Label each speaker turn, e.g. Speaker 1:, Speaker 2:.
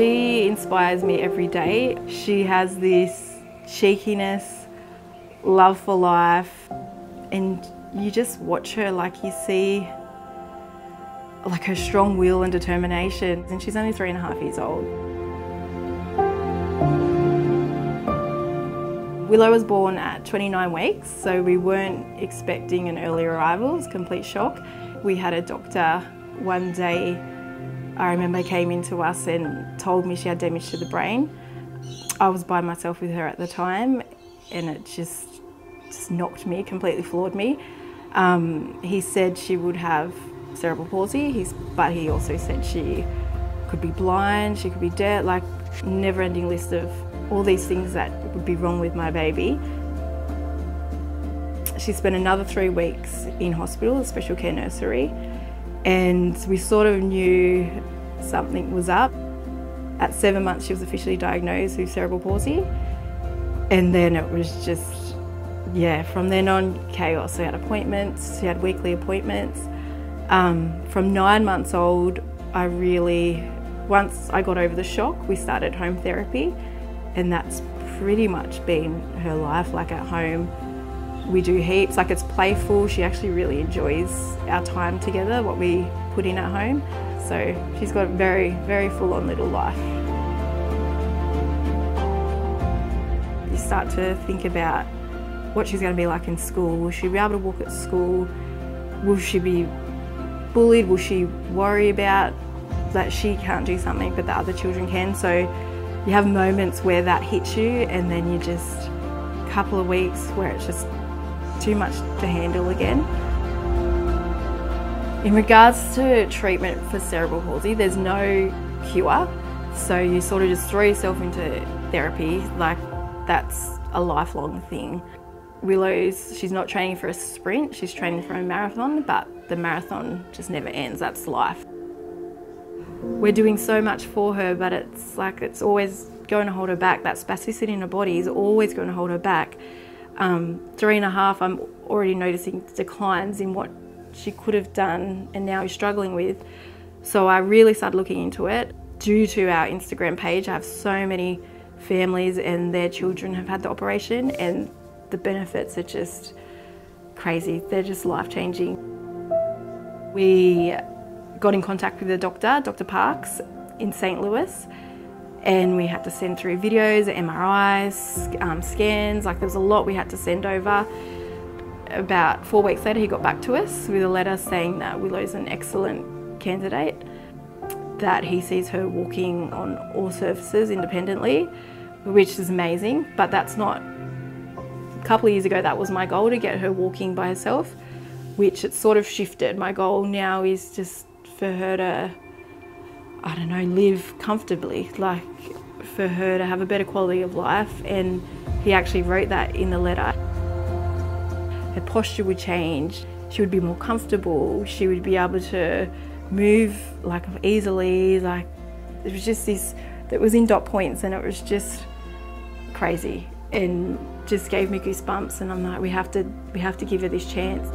Speaker 1: She inspires me every day. She has this cheekiness, love for life, and you just watch her, like you see like her strong will and determination. And she's only 3.5 years old. Willow was born at 29 weeks, so we weren't expecting an early arrival. It was a complete shock. We had a doctor one day, I remember, came into us and told me she had damage to the brain. I was by myself with her at the time, and it just knocked me, completely floored me. He said she would have cerebral palsy, but he also said she could be blind, she could be deaf, like never-ending list of all these things that would be wrong with my baby. She spent another 3 weeks in hospital, a special care nursery, and we sort of knew something was up. At 7 months she was officially diagnosed with cerebral palsy, and then it was just, yeah, from then on, chaos. She had appointments, she had weekly appointments. From 9 months old, once I got over the shock, we started home therapy, and that's pretty much been her life. Like at home, we do heaps, like it's playful. She actually really enjoys our time together, what we put in at home. So she's got a very, very full-on little life. You start to think about what she's going to be like in school. Will she be able to walk at school? Will she be bullied? Will she worry about that she can't do something but the other children can? So you have moments where that hits you, and then you just, a couple of weeks where it's just too much to handle again. In regards to treatment for cerebral palsy, there's no cure. So you sort of just throw yourself into therapy, like that's a lifelong thing. Willows, she's not training for a sprint, she's training for a marathon, but the marathon just never ends, that's life. We're doing so much for her, but it's like it's always going to hold her back. That spasticity in her body is always going to hold her back. 3.5, I'm already noticing declines in what she could have done and now is struggling with. So I really started looking into it. Due to our Instagram page, I have so many families and their children have had the operation, and the benefits are just crazy. They're just life-changing. We got in contact with the doctor, Dr. Parks, in St. Louis, and we had to send through videos, MRIs, scans, like there was a lot we had to send over. About 4 weeks later, he got back to us with a letter saying that Willow's an excellent candidate, that he sees her walking on all surfaces independently, which is amazing, but that's not, a couple of years ago that was my goal, to get her walking by herself, which it's sort of shifted. My goal now is just for her to, I don't know, live comfortably, like for her to have a better quality of life, and he actually wrote that in the letter. Her posture would change, she would be more comfortable, she would be able to move like easily, like it was just this, that was in dot points, and it was just crazy and just gave me goosebumps, and I'm like, we have to give her this chance.